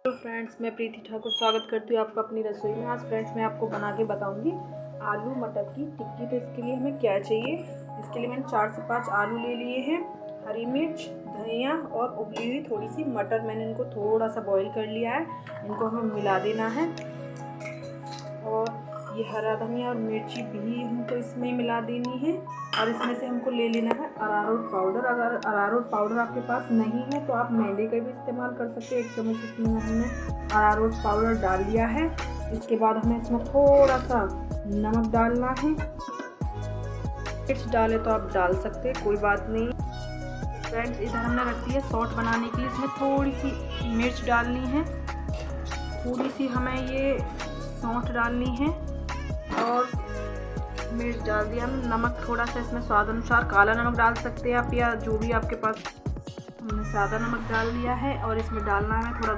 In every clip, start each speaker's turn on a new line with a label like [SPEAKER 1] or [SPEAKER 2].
[SPEAKER 1] Hello friends, मैं प्रीति ठाकुर स्वागत करती हूँ आपका अपनी रसोई में। आज फ्रेंड्स मैं आपको बना के बताऊँगी आलू मटर की टिक्की। तो इसके लिए हमें क्या चाहिए, इसके लिए मैंने 4 से 5 आलू ले लिए हैं, हरी मिर्च, धनिया और उबली हुई थोड़ी सी मटर। मैंने इनको थोड़ा सा बॉईल कर लिया है, इनको हमें मिला देना है। और ये हरा धनिया और मिर्ची भी हमको इसमें मिला देनी है। और इसमें से हमको ले लेना है अरारोट पाउडर। अगर अरारोट पाउडर आपके पास नहीं है तो आप मैदे का भी इस्तेमाल कर सकते हैं। 1 चम्मच इसमें हमने अरारोट पाउडर डाल दिया है। इसके बाद हमें इसमें थोड़ा सा नमक डालना है। मिर्च डाले तो आप डाल सकते हैं, कोई बात नहीं। फ्रेंड्स इधर हमने रख दी है सॉस बनाने के लिए। इसमें थोड़ी सी मिर्च डालनी है, थोड़ी सी हमें ये सौंठ डालनी है और मिर्च डाल दिया हमने। नमक थोड़ा सा इसमें स्वाद अनुसार, काला नमक डाल सकते हैं आप या जो भी आपके पास। हमने सादा नमक डाल दिया है और इसमें डालना है थोड़ा,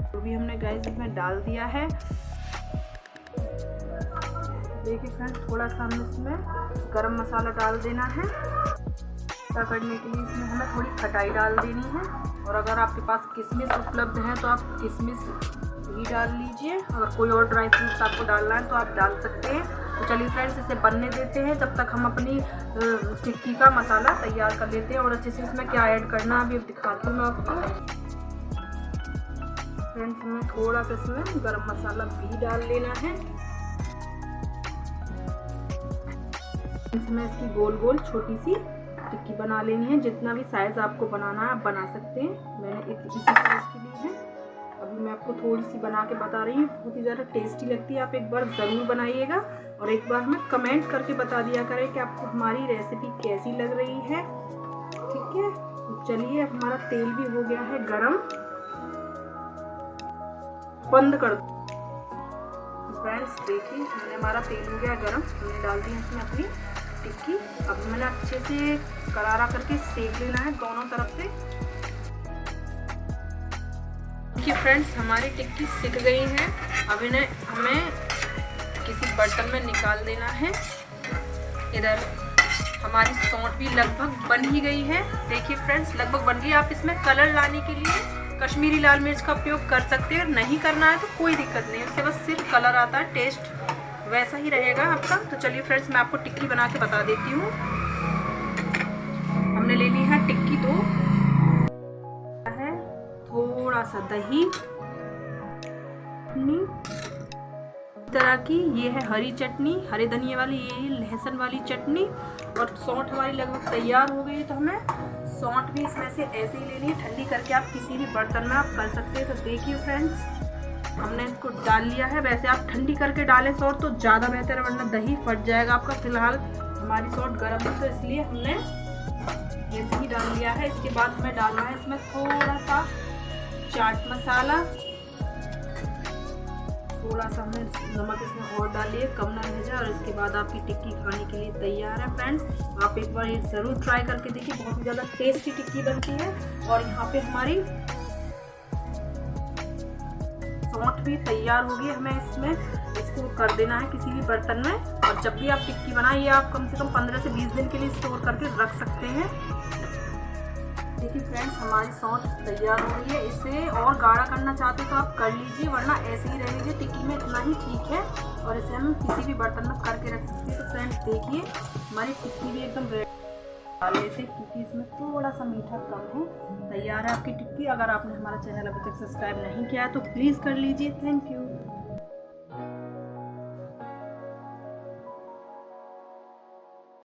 [SPEAKER 1] जो भी हमने गैस इसमें डाल दिया है। देखिए फ्रेंड्स, थोड़ा सा हमें इसमें गरम मसाला डाल देना है। ऐसा करने के लिए इसमें हमें थोड़ी खटाई डाल देनी है। और अगर आपके पास किशमिश उपलब्ध है तो आप किशमिश भी डाल लीजिए। अगर कोई और ड्राई फ्रूट्स आपको डालना है तो आप डाल सकते हैं। तो चलिए फ्रेंड्स इसे बनने देते हैं, जब तक हम अपनी टिक्की का मसाला तैयार कर लेते हैं। और अच्छे से इसमें क्या ऐड करना है अभी दिखाती हूँ मैं आपको। फ्रेंड्स हमें थोड़ा सा इसमें गरम मसाला भी डाल लेना है। इसमें इसकी गोल गोल छोटी सी टिक्की बना लेनी है। जितना भी साइज़ आपको बनाना है आप बना सकते हैं। मैंने इसी साइज़ की ली है। अभी मैं आपको थोड़ी सी बना के बता रही हूँ, बहुत ही ज़्यादा टेस्टी लगती है। आप एक बार ज़रूर बनाइएगा और एक बार हमें कमेंट करके बता दिया करें कि आपको हमारी रेसिपी कैसी लग रही है। ठीक है, तो चलिए अब हमारा तेल भी हो गया है गरम, बंद कर दो। फ्रेंड्स देखिए मैंने हमारा तेल हो गया गरम, हमने डाल दी इसमें अपनी टिक्की। अब मैंने अच्छे से करारा करके सेक लेना है दोनों तरफ से। देखिए फ्रेंड्स हमारी टिक्की सिक गई है। अब इन्हें हमें किसी बर्तन में निकाल देना है। इधर हमारी सौंठ भी लगभग बन ही गई है। देखिए फ्रेंड्स लगभग बन गई। आप इसमें कलर लाने के लिए कश्मीरी लाल मिर्च का उपयोग कर सकते हैं। नहीं करना है तो कोई दिक्कत नहीं, उससे बस सिर्फ कलर आता है, टेस्ट वैसा ही रहेगा आपका। तो चलिए फ्रेंड्स मैं आपको टिक्की बना के बता देती हूँ। हमने ले ली है टिक्की 2, थोड़ा सा दही, तरह की ये है हरी चटनी, हरे धनिया वाली, ये लहसुन वाली चटनी। और सौंठ हमारी लगभग तैयार हो गई। तो हमें सौंठ भी इसमें से ऐसे ही लेनी है, ठंडी करके आप किसी भी बर्तन में आप कर सकते हैं। तो देखिए फ्रेंड्स हमने इसको डाल लिया है। वैसे आप ठंडी करके डालें सौंठ तो ज़्यादा बेहतर है, वरना दही फट जाएगा आपका। फिलहाल हमारी सौंठ गर्म है तो इसलिए हमने ऐसे ही डाल लिया है। इसके बाद हमें डालना है इसमें थोड़ा सा चाट मसाला, थोड़ा सा हमने नमक इसमें और डालिए, कम ना रह जाए। और इसके बाद आपकी टिक्की खाने के लिए तैयार है। फ्रेंड्स आप एक बार ये ज़रूर ट्राई करके देखिए, बहुत ही ज़्यादा टेस्टी टिक्की बनती है। और यहाँ पे हमारी सौंठ भी तैयार होगी। हमें इसमें इसको कर देना है किसी भी बर्तन में। और जब भी आप टिक्की बनाइए आप कम से कम 15 से 20 दिन के लिए स्टोर करके रख सकते हैं। देखिए फ्रेंड्स हमारी सौंठ तैयार हो गई है। इसे और गाढ़ा करना चाहते तो आप कर लीजिए, वरना ऐसे ही रह लीजिए, टिक्की में इतना ही ठीक है। और इसे हम किसी भी बर्तन में करके रख सकते हैं। तो फ्रेंड्स देखिए हमारी टिक्की भी एकदम रेडी डाले से, क्योंकि इसमें थोड़ा सा मीठा कम है। तैयार है आपकी टिक्की। अगर आपने हमारा चैनल अभी तक सब्सक्राइब नहीं किया है तो प्लीज़ कर लीजिए। Thank you.